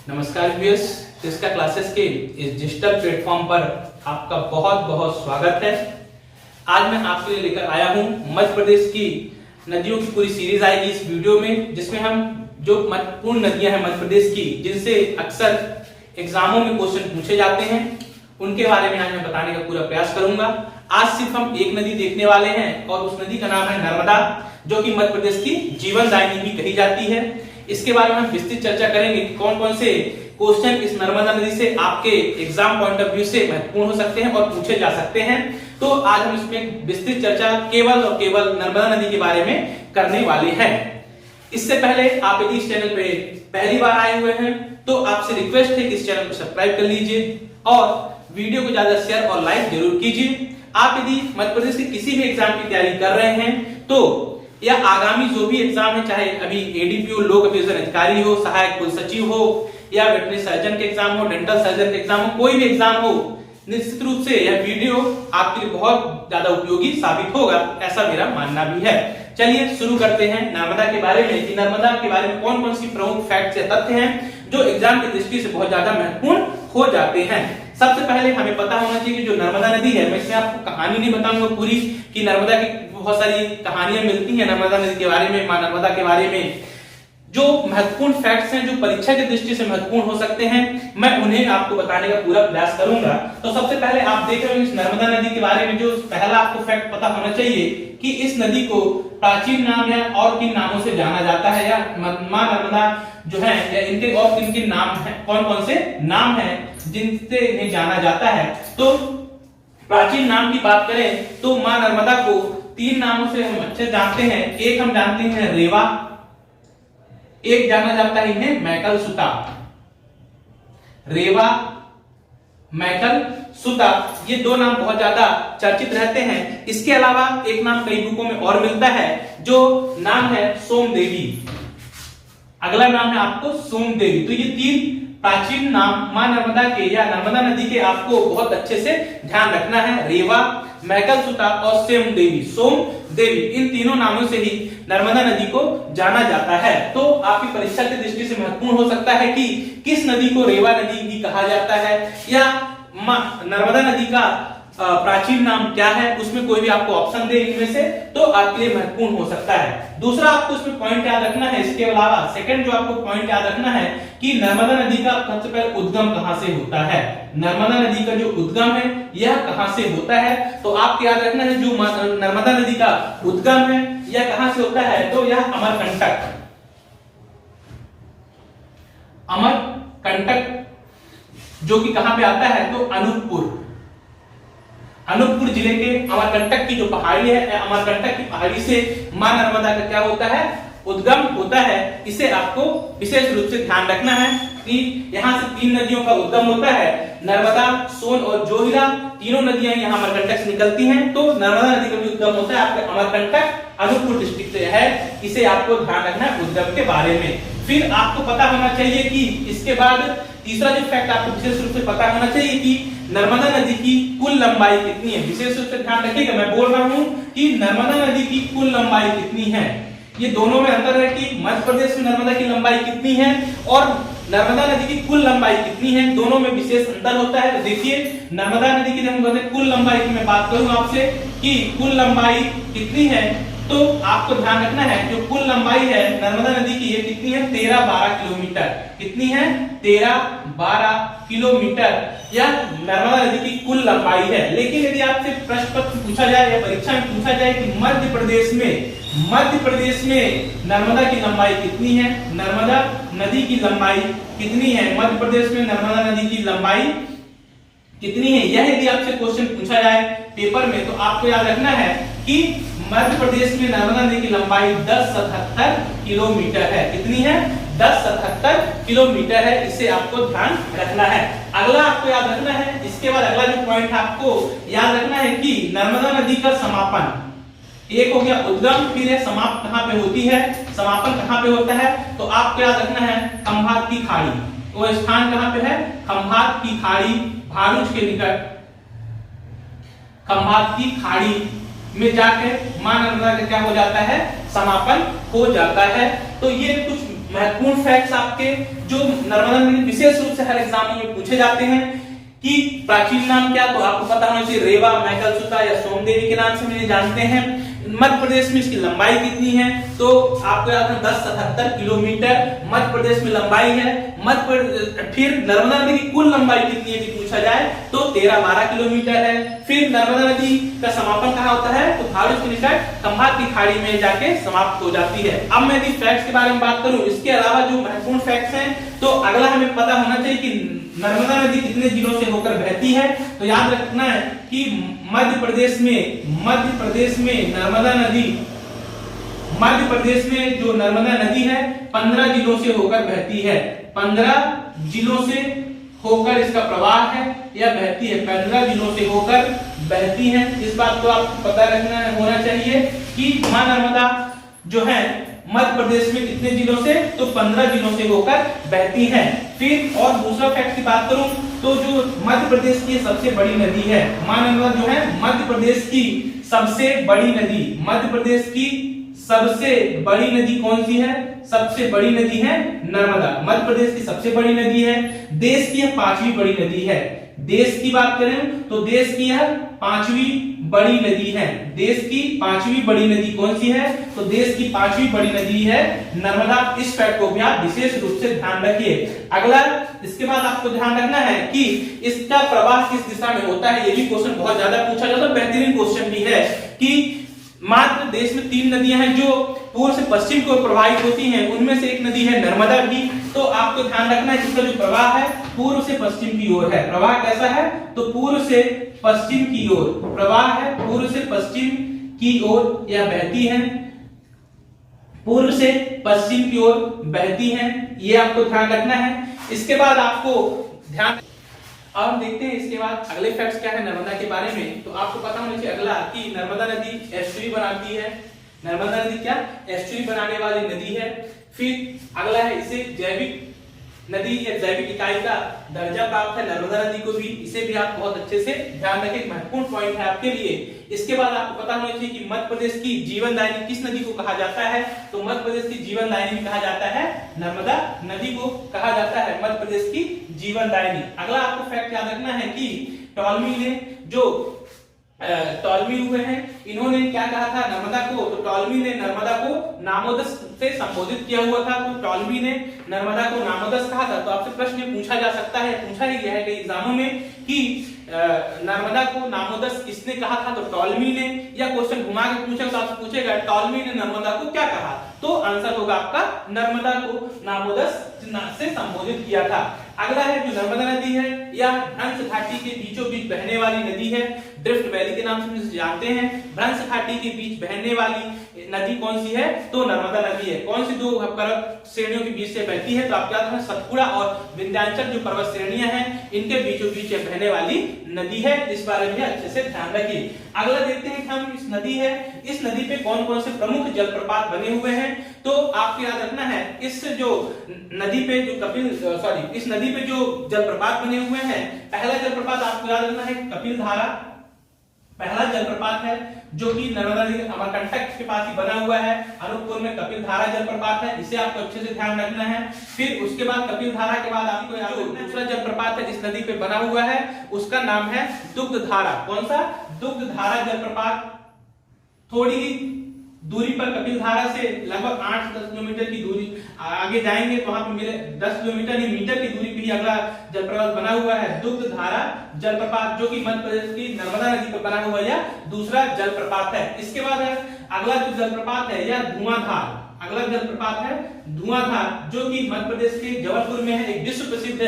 नमस्कार व्यूअर्स, इसका क्लासेस के इस डिजिटल प्लेटफॉर्म पर आपका बहुत बहुत स्वागत है। आज मैं आपके लिए लेकर आया हूं मध्य प्रदेश की नदियों की पूरी सीरीज आएगी इस वीडियो में, जिसमें हम जो महत्वपूर्ण नदियां हैं मध्य प्रदेश की, जिनसे अक्सर एग्जामों में क्वेश्चन पूछे जाते हैं, उनके बारे में आज मैं बताने का पूरा प्रयास करूंगा। आज सिर्फ हम एक नदी देखने वाले हैं और उस नदी का नाम है नर्मदा, जो कि मध्य प्रदेश की जीवनदायिनी भी कही जाती है। इसके बारे में हम विस्तृत चर्चा करेंगे कि कौन कौन से क्वेश्चन इस नर्मदा नदी से आपके एग्जाम पॉइंट ऑफ व्यू से महत्वपूर्ण हो सकते हैं और पूछे जा सकते हैं। तो आज हम इसमें विस्तृत चर्चा केवल और केवल नर्मदा नदी के बारे में करने वाले हैं। इससे पहले आप यदि इस चैनल पे पहली बार आए हुए हैं तो आपसे रिक्वेस्ट है कि इस चैनल को सब्सक्राइब कर लीजिए और वीडियो को ज्यादा शेयर और लाइक जरूर कीजिए। आप यदि मध्य प्रदेश के किसी भी एग्जाम की तैयारी कर रहे हैं तो या आगामी जो भी एग्जाम है, चाहे अभी एडीपीओ लोक अभियोजन अधिकारी हो, सहायक कुल सचिव हो, या वेटरनरी सर्जन के एग्जाम हो, डेंटल सर्जन के एग्जाम हो, कोई भी एग्जाम हो, निश्चित रूप से यह वीडियो आपके लिए बहुत ज्यादा उपयोगी साबित होगा, ऐसा मेरा मानना भी है। चलिए शुरू करते हैं नर्मदा के बारे में कि नर्मदा के बारे में कौन कौन सी प्रमुख फैक्ट्स या तथ्य हैं जो एग्जाम की दृष्टि से बहुत ज्यादा महत्वपूर्ण हो जाते हैं। सबसे पहले हमें पता होना चाहिए कि जो नर्मदा नदी है, मैं इसमें आपको कहानी नहीं बताऊंगा पूरी कि नर्मदा की बहुत सारी कहानियां मिलती हैं नर्मदा नदी के बारे में, मां नर्मदा के बारे में। जो महत्वपूर्ण फैक्ट्स हैं जो परीक्षा की दृष्टि से महत्वपूर्ण हो सकते हैं, मैं उन्हें आपको बताने का पूरा प्रयास करूंगा। तो सबसे पहले आप देख रहे हो इस नर्मदा नदी के बारे में जो पहला आपको फैक्ट पता होना चाहिए कि इस नदी को प्राचीन नाम या और किन नामों से जाना जाता है, या मां नर्मदा जो है या इनके और किन किन नाम है, कौन कौन से नाम है जिनसे इन्हें जाना जाता है। तो प्राचीन नाम की बात करें तो मां नर्मदा को तीन नामों से हम अच्छे जानते हैं। एक हम जानते हैं रेवा, एक जाना जाता है इन्हें मैकल सुता। रेवा, मैकल सुता, ये दो नाम बहुत ज्यादा चर्चित रहते हैं। इसके अलावा एक नाम कई बुकों में और मिलता है जो नाम है सोमदेवी। अगला नाम है आपको सोमदेवी। तो ये तीन प्राचीन नाम मां नर्मदा के या नर्मदा नदी के आपको बहुत अच्छे से ध्यान रखना है। रेवा, मैकल सुता और सोमदेवी, इन तीनों नामों से ही नर्मदा नदी को जाना जाता है। तो आपकी परीक्षा की दृष्टि से महत्वपूर्ण हो सकता है कि किस नदी को रेवा नदी भी कहा जाता है या नर्मदा नदी का प्राचीन नाम क्या है, उसमें कोई भी आपको ऑप्शन दे इनमें से, तो आपके लिए महत्वपूर्ण हो सकता है। दूसरा आपको इसमें पॉइंट याद रखना है, इसके अलावा सेकंड जो आपको पॉइंट याद रखना है कि नर्मदा नदी का सबसे पहले उद्गम कहां से होता है। नर्मदा नदी का जो उद्गम है यह कहां से होता है, तो आपको याद रखना है जो नर्मदा नदी का उद्गम है यह कहां से होता है, तो यह अमरकंटक जो कि कहां पे आता है, तो अनूपपुर जिले के अमरकंटक की जो पहाड़ी है, अमरकंटक की पहाड़ी से मां नर्मदा का क्या होता है, उद्गम होता है। इसे आपको विशेष रूप से ध्यान रखना है कि यहाँ से तीन नदियों का उद्गम होता है, नर्मदा, सोन और जोहिला, तीनों नदियां यहाँ अमरकंटक से निकलती हैं। तो नर्मदा नदी का भी उद्गम होता है आपके अमरकंटक, अनूपपुर डिस्ट्रिक्ट से है। इसे आपको ध्यान रखना है उद्गम के बारे में। फिर आपको पता होना चाहिए कि इसके बाद तीसरा जो फैक्ट आपको विशेष रूप से पता होना चाहिए कि नर्मदा नदी की कुल लंबाई कितनी है। विशेष रूप से ध्यान रखिएगा, मैं बोल रहा हूं कि नर्मदा नदी की कुल लंबाई कितनी है। ये दोनों में अंतर है कि मध्य प्रदेश में नर्मदा की लंबाई कितनी है और नर्मदा नदी की कुल लंबाई कितनी है, दोनों में विशेष अंतर होता है। देखिए नर्मदा नदी की जब कुल लंबाई की मैं बात करूं आपसे कि कुल लंबाई कितनी है, तो आपको ध्यान रखना है जो कुल लंबाई है नर्मदा नदी की ये कितनी है, 13-12 किलोमीटर। कितनी है, 13-12 किलोमीटर यह नर्मदा नदी की कुल लंबाई है। लेकिन यदि आपसे प्रश्न पत्र पूछा जाए या परीक्षा में पूछा जाए कि मध्य प्रदेश में नर्मदा की लंबाई कितनी है, नर्मदा नदी की लंबाई कितनी है, मध्य प्रदेश में नर्मदा नदी की लंबाई कितनी है, यह यदि आपसे क्वेश्चन पूछा जाए पेपर में, तो आपको याद रखना है कि मध्य प्रदेश में नर्मदा नदी की लंबाई 1077 किलोमीटर है। कितनी है, 1077 किलोमीटर है। इसे आपको ध्यान रखना है। अगला आपको याद रखना है, इसके बाद अगला जो पॉइंट आपको याद रखना है कि नर्मदा नदी का समापन, एक हो गया उद्गम, फिर है समाप्त कहां पे होती है, समापन कहां पे होता है, तो आपको याद रखना है खंभात की खाड़ी। वो स्थान कहां पे है, खंभात की खाड़ी, भारूच के निकट खंभात की खाड़ी में जाकर मां नर्मदा का क्या हो जाता है, समापन हो जाता है। तो ये कुछ महत्वपूर्ण फैक्ट्स आपके जो नर्मदा नदी विशेष रूप से हर एग्जाम में पूछे जाते हैं कि प्राचीन नाम क्या, तो आपको पता होना चाहिए रेवा, मैकलसुता या सोमदेवी के नाम से हम जानते हैं। मध्य प्रदेश में इसकी लंबाई कितनी है, तो आपको याद है 1077 किलोमीटर मध्य प्रदेश में लंबाई है। फिर नर्मदा नदी की कुल लंबाई कितनी है पूछा जाए तो 13-12 किलोमीटर है। फिर नर्मदा नदी का समापन कहाँ होता है, तो भारत के निकट खंभात की खाड़ी में जाके समाप्त हो जाती है। अब मैं यदि फैक्ट्स के बारे में बात करूं, इसके अलावा जो महत्वपूर्ण फैक्ट्स हैं, तो अगला हमें पता होना चाहिए कि नर्मदा नदी कितने जिलों से होकर बहती है। तो याद रखना है कि मध्य प्रदेश में नर्मदा नदी, मध्य प्रदेश में जो नर्मदा नदी है 15 जिलों से होकर बहती है। 15 जिलों से होकर इसका प्रवाह है या बहती है, 15 जिलों से होकर बहती है। इस बात को आपको पता रखना होना चाहिए कि मां नर्मदा जो है मध्य प्रदेश में कितने जिलों से, तो 15 जिलों से होकर बहती है। फिर और दूसरा फैक्ट की बात करूं तो जो मध्य प्रदेश की सबसे बड़ी नदी है मां नर्मदा, जो है मध्य प्रदेश की सबसे बड़ी नदी, मध्य प्रदेश की सबसे बड़ी नदी कौन सी है, सबसे बड़ी नदी है नर्मदा। मध्य प्रदेश की सबसे बड़ी नदी है, देश की यह 5वीं बड़ी नदी है। देश की बात करें तो देश की यह 5वीं बड़ी नदी है। देश की 5वीं बड़ी नदी कौन सी है, तो देश की 5वीं बड़ी नदी है नर्मदा। इस फैक्ट को भी आप विशेष रूप से ध्यान रखिए। अगला इसके बाद आपको ध्यान रखना है कि इसका प्रवाह किस दिशा में होता है। ये भी क्वेश्चन बहुत ज्यादा पूछा जाता है, बेहतरीन क्वेश्चन भी है कि मात्र देश में 3 नदियां हैं जो पूर्व से पश्चिम की ओर प्रवाहित होती हैं, उनमें से एक नदी है नर्मदा भी। तो आपको ध्यान रखना है कि इसका जो प्रवाह है पूर्व से पश्चिम की ओर है। प्रवाह कैसा है, तो पूर्व से पश्चिम की ओर प्रवाह है, पूर्व से पश्चिम की ओर यह बहती है, पूर्व से पश्चिम की ओर बहती है, ये आपको ध्यान रखना है। इसके बाद आपको ध्यान, अब हम देखते हैं इसके बाद अगले फैक्ट्स क्या है नर्मदा के बारे में। तो आपको पता होना चाहिए अगला कि नर्मदा नदी एस्चुरी बनाती है। नर्मदा नदी क्या एस्चुरी बनाने वाली नदी है। फिर अगला है इसे जैविक नदी या जैविक इकाई का दर्जा प्राप्त है नर्मदा नदी को भी। इसे भी आप बहुत अच्छे से ध्यान रखें, महत्वपूर्ण पॉइंट है आपके लिए। इसके बाद आपको पता होना चाहिए कि मध्य प्रदेश की जीवनदायिनी किस नदी को कहा जाता है, तो मध्य प्रदेश की जीवनदायिनी कहा जाता है नर्मदा नदी को कहा जाता है मध्य प्रदेश की जीवनदायिनी। अगला आपको फैक्ट याद रखना है कि टॉलमी ने जो टॉलमी हुए हैं, इन्होंने क्या कहा था नर्मदा को, तो टॉलमी ने नर्मदा को नामोदस से संबोधित किया हुआ था। तो टॉलमी ने नर्मदा को नामोदस कहा था। तो आपसे प्रश्न पूछा जा सकता है, पूछा ही गया है कई एग्जामों में कि नर्मदा को नामोदस किसने कहा था, तो टॉलमी ने। या क्वेश्चन घुमा के पूछेगा तो आपसे पूछेगा टॉलमी ने नर्मदा को क्या कहा, तो आंसर होगा आपका नर्मदा को नामोदस से संबोधित किया था। अगला है जो नर्मदा नदी है यह भ्रंश घाटी के बीचों बीच बहने वाली नदी है। ड्रिफ्ट वैली के नाम से जानते हैं। भ्रंश घाटी के बीच बहने वाली नदी कौन सी है, तो नर्मदा नदी है। कौन सी दो पर्वत श्रेणियों के बीच से बहती है, तो आप याद रखें सतपुड़ा और विंध्याचल जो पर्वत श्रेणियां हैं इनके बीचों बीच बहने वाली नदी है। इस बारे में अच्छे से ध्यान रखिए। अगला देखते हैं कि हम इस नदी है, इस नदी पे कौन कौन से प्रमुख जलप्रपात बने हुए हैं। तो आपको याद रखना है इस जो नदी पे जो इस नदी पे जो जलप्रपात बने हुए हैं, पहला जलप्रपात आपको याद रखना है कपिल धारा। पहला जलप्रपात है जो कि नर्मदा नदी अमरकंटक के पास ही बना हुआ है, अनूपपुर में कपिल धारा जलप्रपात है। इसे आपको अच्छे से ध्यान रखना है। फिर उसके बाद कपिल धारा के बाद आपको दूसरा जलप्रपात है इस नदी पे बना हुआ है, उसका नाम है दुग्ध धारा। कौन सा, दुग्ध धारा जलप्रपात। थोड़ी दूरी पर कपिल धारा से लगभग 8-10 किलोमीटर की दूरी आगे जाएंगे तो वहां पे मेरे 10 किलोमीटर मीटर की दूरी पे ही अगला जलप्रपात बना हुआ है दुग्ध धारा जलप्रपात, जो कि मध्य प्रदेश की नर्मदा नदी पर बना हुआ यह दूसरा जलप्रपात है। इसके बाद है अगला जो जलप्रपात है यह धुआंधार। अगला जलप्रपात है धुआंधार, जो कि मध्य प्रदेश के जबलपुर में है। एक विश्व प्रसिद्ध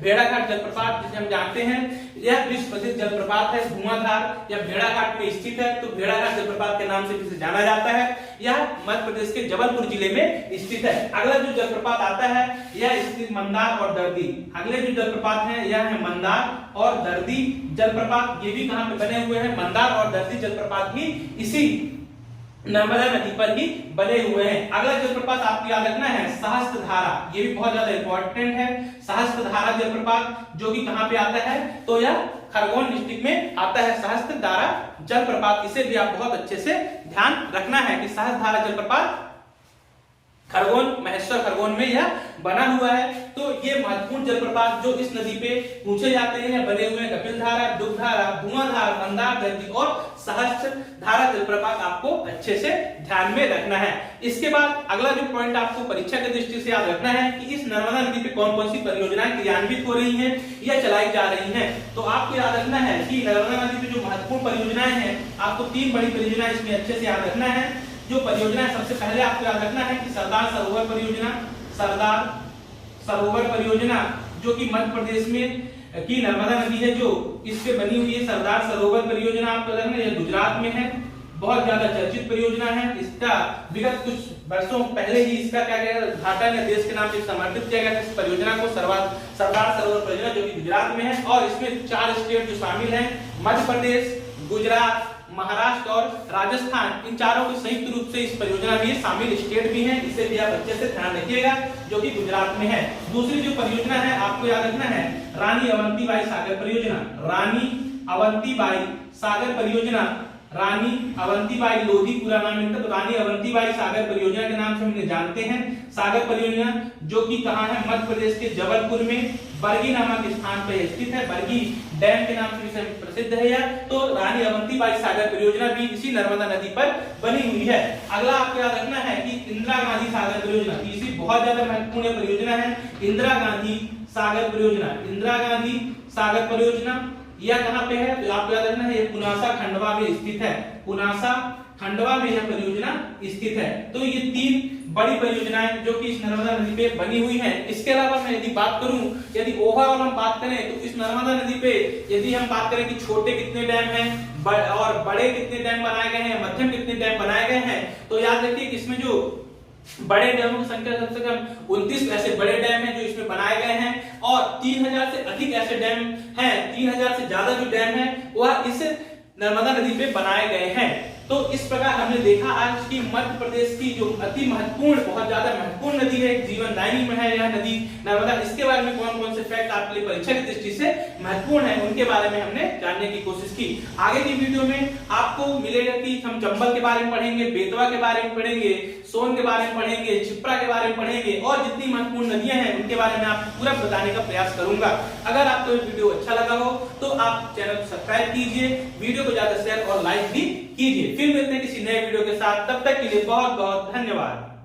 भेड़ाघाट जलप्रपात जिसे हम जानते हैं, यह विश्व प्रसिद्ध जलप्रपात है धुआंधार। यह भेड़ाघाट में स्थित है, तो भेड़ाघाट जलप्रपात के नाम से इसे जाना जाता है। यह मध्य प्रदेश के जबलपुर जिले में स्थित है। अगला जो जलप्रपात आता है यह स्थित मंदार और दर्दी। अगले जो जलप्रपात है यह है मंदार और दर्दी जलप्रपात। ये भी कहां पे बने हुए हैं, मंदार और दर्दी जलप्रपात भी इसी नर्मदा नदी पर ही बने हुए हैं। अगला जलप्रपात आपको याद रखना है सहस्त्रधारा। ये भी बहुत ज्यादा इंपॉर्टेंट है। सहस्त्रधारा जलप्रपात जो कि कहां पे आता है, तो यह खरगोन डिस्ट्रिक्ट में आता है सहस्त्रधारा जलप्रपात। इसे भी आप बहुत अच्छे से ध्यान रखना है कि सहस्त्रधारा जलप्रपात खरगोन, महेश्वर खरगोन में यह बना हुआ है। तो ये महत्वपूर्ण जलप्रपात जो इस नदी पे पूछे जाते हैं बने हुए हैं कपिलधारा, दुग्धारा, धुआंधार, मंदार दर्दी और सहस्त्रधारा जलप्रपात आपको अच्छे से ध्यान में रखना है। इसके बाद अगला जो पॉइंट आपको परीक्षा की दृष्टि से याद रखना है कि इस नर्मदा नदी पे कौन कौन सी परियोजनाएं क्रियान्वित हो रही हैं या चलाई जा रही हैं। तो आपको याद रखना है कि नर्मदा नदी पे जो महत्वपूर्ण परियोजनाएं हैं, आपको 3 बड़ी परियोजनाएं इसमें अच्छे से याद रखना है। जो परियोजना है सबसे पहले आपको याद रखना है कि सरदार सरोवर परियोजना, सरदार सरोवर परियोजना जो कि मध्य प्रदेश में की नर्मदा नदी है जो इस पे बनी हुई है। सरदार सरोवर परियोजना आपको याद रखना है, गुजरात में है, बहुत ज्यादा चर्चित परियोजना है। इसका विगत कुछ वर्षों पहले ही इसका क्या गया उद्घाटन या देश के नाम से समर्पित किया गया इस परियोजना को, सरदार सरोवर परियोजना जो कि गुजरात में है। और इसमें 4 स्टेट जो शामिल हैं, मध्य प्रदेश, गुजरात, महाराष्ट्र और राजस्थान, इन चारों को संयुक्त रूप से इस परियोजना में शामिल स्टेट भी हैं। इसे भी आप अच्छे से ध्यान रखिएगा जो कि गुजरात में है। दूसरी जो परियोजना है आपको याद रखना है रानी अवंतीबाई सागर परियोजना, रानी अवंतीबाई सागर परियोजना, रानी अवंतीबाई लोधी पूरा नाम इनका, तो रानी अवंतीबाई सागर परियोजना के नाम से हम इन्हें जानते हैं। सागर परियोजना जो कि कहां है, मध्य प्रदेश के जबलपुर में बरगी नामक स्थान पर स्थित है। बरगी डैम के नाम से प्रसिद्ध है यह। तो रानी अवंतीबाई सागर परियोजना भी इसी नर्मदा नदी पर बनी हुई है। अगला आपको याद रखना है कि इंदिरा गांधी सागर परियोजना, तीसरी बहुत ज्यादा महत्वपूर्ण परियोजना है इंदिरा गांधी सागर परियोजना। इंदिरा गांधी सागर परियोजना यह कहां पे है, तो आपको याद रखना है ये पुनासा खंडवा में स्थित है। पुनासा खंडवा में यह परियोजना स्थित है। तो ये 3 बड़ी परियोजनाएं जो कि इस नर्मदा नदी पे बनी हुई हैं। इसके अलावा मैं यदि बात करूं, यदि ओवरऑल हम बात करें तो इस नर्मदा नदी पे यदि हम बात करें कि छोटे कितने डैम हैं और बड़े कितने डैम बनाए गए हैं, मध्यम कितने डैम बनाए गए हैं, तो याद रखिए कि इसमें जो बड़े डैमों की संख्या सबसे कम 29 ऐसे बड़े डैम हैं जो इसमें बनाए गए हैं और 3000 से अधिक ऐसे डैम हैं, 3000 से ज्यादा जो डैम है वह इस नर्मदा नदी पे बनाए गए हैं। तो इस प्रकार हमने देखा आज की मध्य प्रदेश की जो अति महत्वपूर्ण, बहुत ज्यादा महत्वपूर्ण नदी है, जीवनदायिनी में है यह नदी नर्मदा। इसके बारे में कौन कौन से फैक्ट आपके लिए परीक्षा की दृष्टि से महत्वपूर्ण है उनके बारे में हमने जानने की कोशिश की। आगे की वीडियो में आपको मिलेगा कि हम चंबल के बारे में पढ़ेंगे, बेतवा के बारे में पढ़ेंगे, सोन के बारे में पढ़ेंगे, छिप्रा के बारे में पढ़ेंगे और जितनी महत्वपूर्ण नदियां हैं उनके बारे में आपको पूरा बताने का प्रयास करूंगा। अगर आपको ये वीडियो अच्छा लगा हो तो आप चैनल को सब्सक्राइब कीजिए, वीडियो को ज्यादा शेयर और लाइक भी कीजिए। फिर मिलते हैं किसी नए वीडियो के साथ, तब तक के लिए बहुत बहुत धन्यवाद।